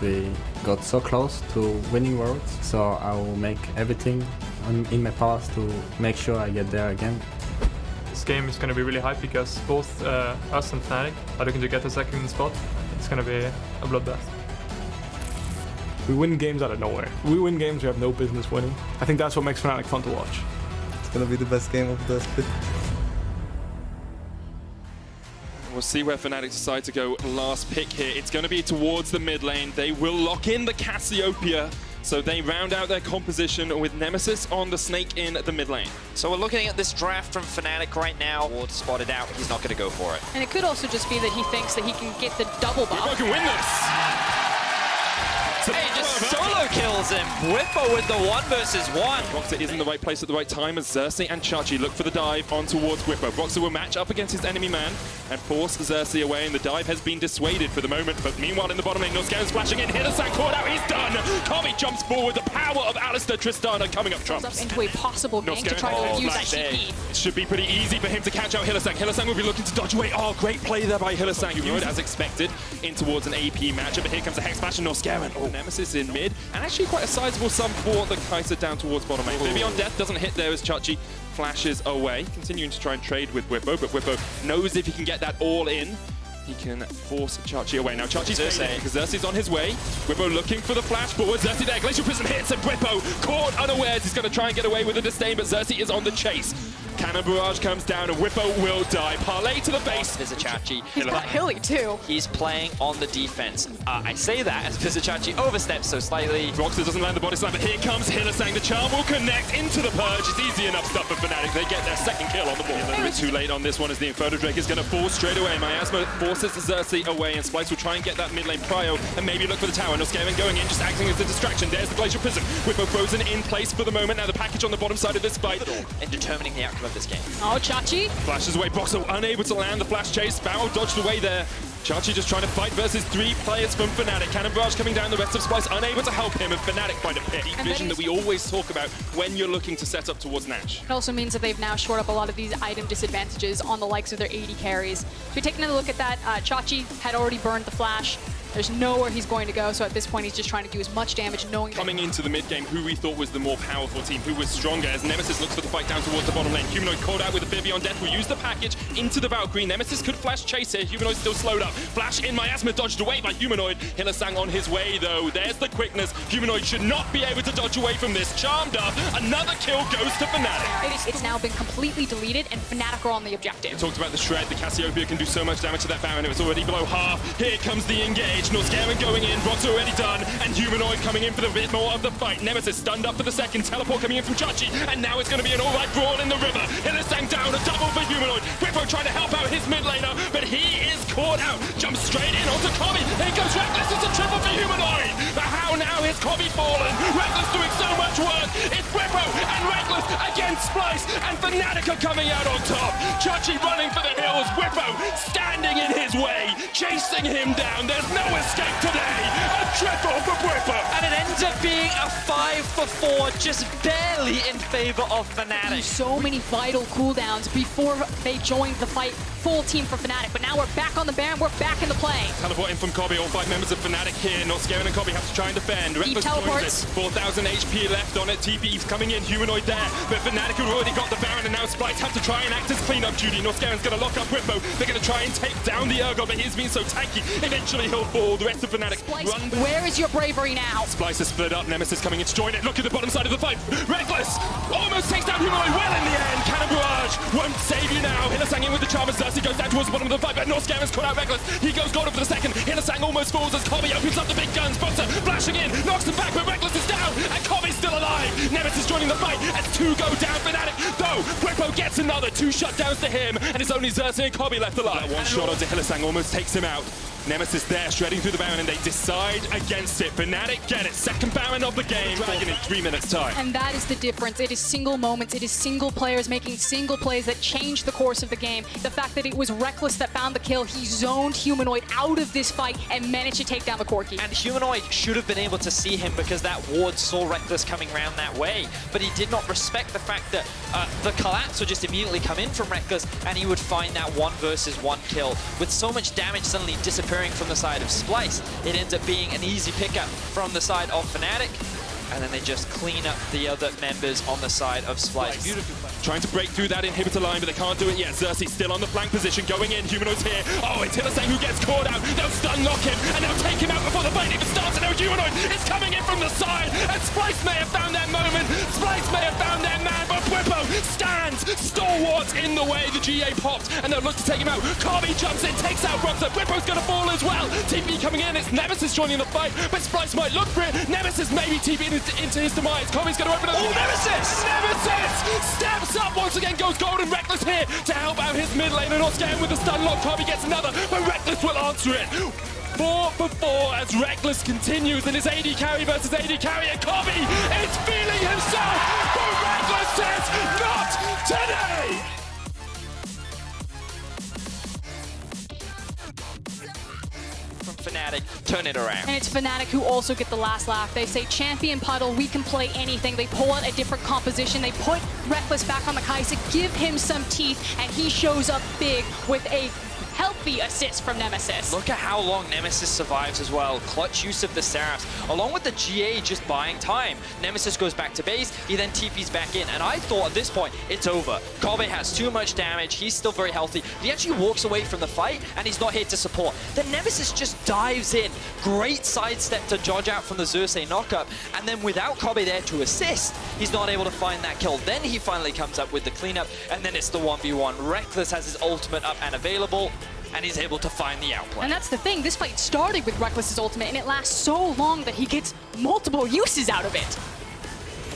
we got so close to winning Worlds, so I will make everything in my power to make sure I get there again. This game is going to be really hype because both us and Fnatic are looking to get the second spot. It's going to be a bloodbath. We win games out of nowhere. We win games we have no business winning. I think that's what makes Fnatic fun to watch. It's going to be the best game of the split. We'll see where Fnatic decide to go last pick here. It's going to be towards the mid lane. They will lock in the Cassiopeia. So they round out their composition with Nemesis on the Snake in the mid lane. So we're looking at this draft from Fnatic right now. Ward spotted out, he's not going to go for it. And it could also just be that he thinks that he can get the double buff. Whippo can win this! Hey, just solo kills him. Whippo with the 1 versus 1. Boxer is in the right place at the right time as Xerxes and Chachi look for the dive on towards Whippo. Boxer will match up against his enemy man and force Xerxes away, and the dive has been dissuaded for the moment. But meanwhile, in the bottom lane, Noscaren's flashing in. Hirasan caught out, he's done! Kobe jumps forward, the power of Alistair Tristana coming up trumps. Into a possible gank to try to use that TP. It should be pretty easy for him to catch out Hirasan. Hirasan will be looking to dodge away. Oh, great play there by Hirasan. Humanoid, as expected, in towards an AP matchup. But here comes the Hex Smash and Noscaren. Oh, Nemesis in mid. And actually quite a sizable sum for the Kai'Sa down towards bottom lane. Maybe on death doesn't hit there as Chachi flashes away. Continuing to try and trade with Whippo, but Whippo knows if he can get that all in, he can force Chachi away. Now Chachi's fading because Xerxes on his way. Whippo looking for the flash forward. Xerxes there. Glacial Prism hits and Whippo caught unawares. He's going to try and get away with the disdain, but Xerxes is on the chase. Cannon Barrage comes down and Whippo will die. Parlay to the base. Vizichachi. He's got Hilly too. He's playing on the defense. I say that as Vizichachi oversteps so slightly. Roxas doesn't land the body slam, but here comes Hirasan. The charm will connect into the purge. It's easy enough stuff for Fnatic. They get their second kill on the board. A little bit too late on this one as the Inferno Drake is going to fall straight away. Miasma forces Xerxes away and Splice will try and get that mid lane prio and maybe look for the tower. Noscaren going in, just acting as a distraction. There's the Glacial Prism. Whippo frozen in place for the moment. Now the package on the bottom side of this fight. In determining the outcome of this game. Oh, Chachi. Flashes away. Boxer unable to land the flash chase. Barrel dodged away there. Chachi just trying to fight versus 3 players from Fnatic. Cannon Barrage coming down, the rest of Splice unable to help him, and Fnatic find a pit. Vision that we always talk about when you're looking to set up towards Nash. It also means that they've now shored up a lot of these item disadvantages on the likes of their AD carries. So we're taking a look at that. Chachi had already burned the flash. There's nowhere he's going to go, so at this point he's just trying to do as much damage, knowing coming into the mid game, who we thought was the more powerful team, who was stronger, as Nemesis looks for the fight down towards the bottom lane. Humanoid caught out with a Vivi on death, will use the package into the Valkyrie. Nemesis could flash chase here, Humanoid still slowed up. Flash in, Miasma dodged away by Humanoid. Hirasan on his way though, there's the quickness. Humanoid should not be able to dodge away from this. Charmed up, another kill goes to Fnatic. It's now been completely deleted, and Fnatic are on the objective. We talked about the Shred, the Cassiopeia can do so much damage to that Baron, it was already below half. Here comes the engage, Noscaren going in, Brock's already done, and Humanoid coming in for the bit more of the fight. Nemesis stunned up for the second, teleport coming in from Chachi, and now it's going to be an all-right brawl in the river. Hirasan down, a double for Humanoid. Whippo trying to help out his mid laner, but he is caught out. Jumps straight in onto Kobe. Here goes Rekkles, it's a triple for Humanoid. But how now is Kobe fallen? Rekkles doing so much work. It's Whippo and Rekkles against Splice, and Fnatic are coming out on top. Chachi running for the hills, Whippo standing in his way, chasing him down. There's no escape today. A triple for Whippo. And it ends up being a 5 for 4, just barely in favor of Fnatic. So many vital cooldowns before they joined the fight. Full team for Fnatic, but now we're back on the Baron, we're back in the play. Teleport in from Kobe, all 5 members of Fnatic here. Noscaren and Kobe have to try and defend. Deep teleports. 4,000 HP left on it. TP's coming in, Humanoid there. But Fnatic have already got the Baron, and now Splice have to try and act as cleanup duty. Noscaren's going to lock up Whippo. They're going to try and take down the Urgot, but he's been so tanky. Eventually he'll fall. The rest of Fnatic run. Where is your bravery now? Splice is split up. Nemesis coming in to join it. Look at the bottom side of the fight. Rekkles almost takes down Humanoid well in the end. Cannon Barrage won't save you now. Hirasan in with the charm as Xerxes goes down towards the bottom of the fight, but Noscaren's caught out Rekkles. He goes golden for the second. Hirasan almost falls as Kobe opens up the big guns. Boxer flashing in, knocks him back, but Rekkles is down, and Kobe's still alive. Nemesis joining the fight as 2 go down. Fnatic, though, Whippo gets another 2 shutdowns to him, and it's only Xerxes and Kobe left alive. One shot onto Hirasan almost takes him out. Nemesis there, shredding through the Baron, and they decide against it. Fnatic get it. Second Baron of the game. Dragon in 3 minutes' time. And that is the difference. It is single moments. It is single players making single plays that change the course of the game. The fact that it was Rekkles that found the kill, he zoned Humanoid out of this fight and managed to take down the Corki. And Humanoid should have been able to see him because that ward saw Rekkles coming around that way. But he did not respect the fact that the collapse would just immediately come in from Rekkles, and he he would find that 1 versus 1 kill. With so much damage suddenly disappearing from the side of Splyce, it ends up being an easy pickup from the side of Fnatic. And then they just clean up the other members on the side of Splyce. Beautiful play. Trying to break through that inhibitor line, but they can't do it yet. Xerxes still on the flank position, going in. Humanoid's here. Oh, it's Hylissang who gets caught out. They'll stun lock him, and they'll take him out before the fight even starts. And now Humanoid is coming in from the side, and Splyce may have found their moment. Splyce may have found their man, but Bwipo stands stalwart in the way. The GA popped, and they'll look to take him out. Kobbe jumps in, takes out Bronzer. Bwipo's gonna fall as well. TP coming in. It's Nemesis joining the fight, but Splyce might look for it. Nemesis maybe TP into his demise. Kobbe's gonna open up. Oh, Nemesis! Nemesis steps up once again, goes golden. Rekkles here to help out his mid lane, and Oscar with the stun lock. Kobbe gets another, but Rekkles will answer it. 4 for 4 as Rekkles continues in his AD carry versus AD carry, and Kobbe is feeling himself, but Rekkles says, not today! From Fnatic, turn it around. And it's Fnatic who also get the last laugh. They say, Champion Puddle, we can play anything. They pull out a different composition. They put Rekkles back on the Kai'Sa, give him some teeth, and he shows up big with a healthy assist from Nemesis. Look at how long Nemesis survives as well. Clutch use of the Seraphs, along with the GA just buying time. Nemesis goes back to base, he then TPs back in, and I thought at this point, it's over. Kobbe has too much damage, he's still very healthy. He actually walks away from the fight, and he's not here to support. Then Nemesis just dives in. Great sidestep to dodge out from the Xerxes knockup, and then without Kobbe there to assist, he's not able to find that kill. Then he finally comes up with the cleanup, and then it's the 1v1. Rekkles has his ultimate up and available, and he's able to find the outplay. And that's the thing, this fight started with Rekkles' ultimate, and it lasts so long that he gets multiple uses out of it.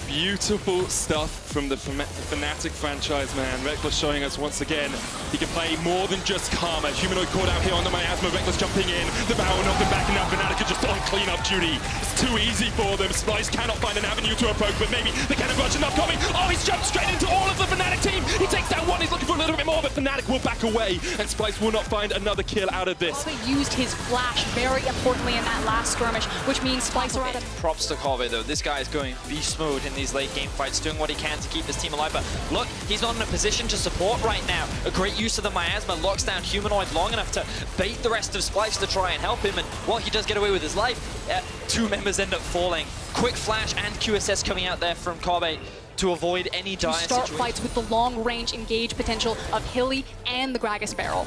Beautiful stuff from the Fnatic franchise, man. Rekkles showing us once again he can play more than just Karma. Humanoid caught out here on the Miasma. Rekkles jumping in. The Bow knocked him back, and now Fnatic are just on cleanup duty. It's too easy for them. Splyce cannot find an avenue to approach, but maybe the cannon rush enough coming. Oh, he's jumped straight into all of the Fnatic team. He takes down one. He's looking for a little bit more, but Fnatic will back away, and Splyce will not find another kill out of this. Kobbe used his flash very importantly in that last skirmish, which means Splyce are at a... Props to Kobbe though. This guy is going beast mode in these late game fights, doing what he can to keep his team alive. But look, he's not in a position to support right now. A great use of the Miasma locks down Humanoid long enough to bait the rest of Splyce to try and help him. And while he does get away with his life, 2 members end up falling. Quick flash and QSS coming out there from Kobbe to avoid any dire start situation. fights with the long-range engage potential of Hilly and the Gragas barrel.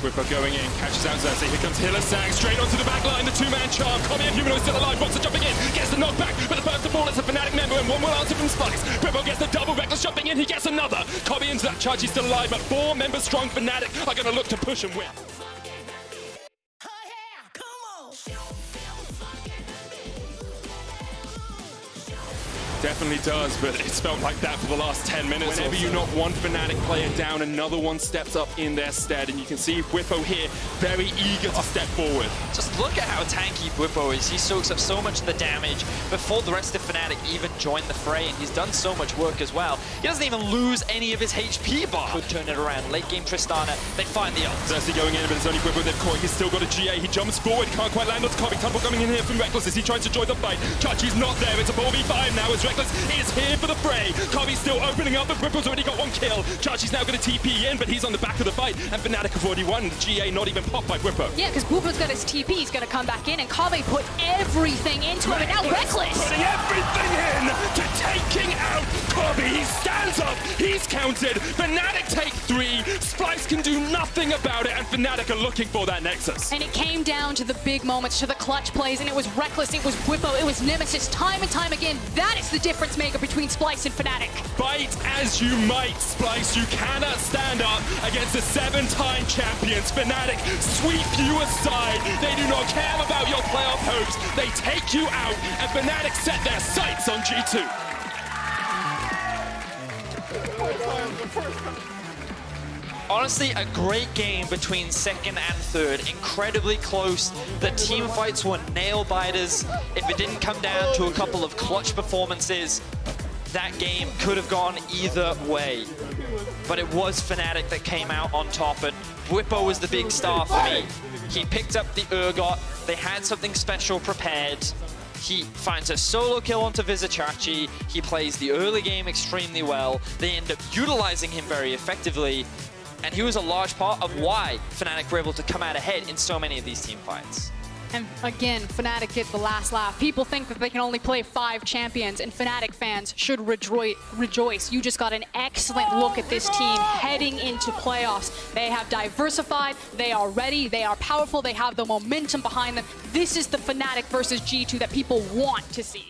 Bwipo going in, catches out Xerxes. Here comes Hylissang straight onto the back line. The 2-man charm. Kobbe and Humanoid still alive. Boxer jumping in, gets the knockback. But the first to fall, it's a Fnatic member, and one will answer from Splyce. Bwipo gets the double. Rekkles jumping in, he gets another. Kobbe into that charge, he's still alive, but 4 members strong Fnatic are going to look to push and win. Definitely does, but it's felt like that for the last 10 minutes. Whenever you knock one Fnatic player down, another one steps up in their stead, and you can see Bwipo here very eager to step forward. Just look at how tanky Bwipo is. He soaks up so much of the damage before the rest of Fnatic even join the fray, and he's done so much work as well. He doesn't even lose any of his HP bar. Could turn it around. Late game Tristana, they find the ult. Xerxes going in, but it's only Bwipo they've caught. He's still got a GA. He jumps forward, can't quite land on Kobbe. Tumble coming in here from Rekkles as he tries to join the fight. Chachi's not there. It's a 4v5 now as Rekkles is here for the fray. Kobbe's still opening up, but Bwipo's already got 1 kill. Chachi's now going to TP in, but he's on the back of the fight, and Fnatic have already won. The GA not even popped by Bwipo. Yeah, because Bwipo's got his TP, he's going to come back in, and Kobbe put everything into him, and now Rekkles! Putting everything in to taking out Kobbe. He stands up, he's counted. Fnatic take 3. Splyce can do nothing about it, and Fnatic are looking for that Nexus. And it came down to the big moments, to the clutch plays, and it was Rekkles, it was Bwipo, it was Nemesis, time and time again. That is the difference maker between Splyce and Fnatic. Fight as you might, Splyce. You cannot stand up against the 7-time champions. Fnatic sweep you aside. They do not care about your playoff hopes. They take you out, and Fnatic set their sights on G2. Honestly, a great game between second and third. Incredibly close. The team fights were nail-biters. If it didn't come down to a couple of clutch performances, that game could have gone either way. But it was Fnatic that came out on top, and Bwipo was the big star for me. He picked up the Urgot. They had something special prepared. He finds a solo kill onto Vizicachi. He plays the early game extremely well. They end up utilizing him very effectively. and he was a large part of why Fnatic were able to come out ahead in so many of these team fights. And again, Fnatic get the last laugh. People think that they can only play 5 champions, and Fnatic fans should rejoice. You just got an excellent look at this team heading into playoffs. They have diversified, they are ready, they are powerful, they have the momentum behind them. This is the Fnatic versus G2 that people want to see.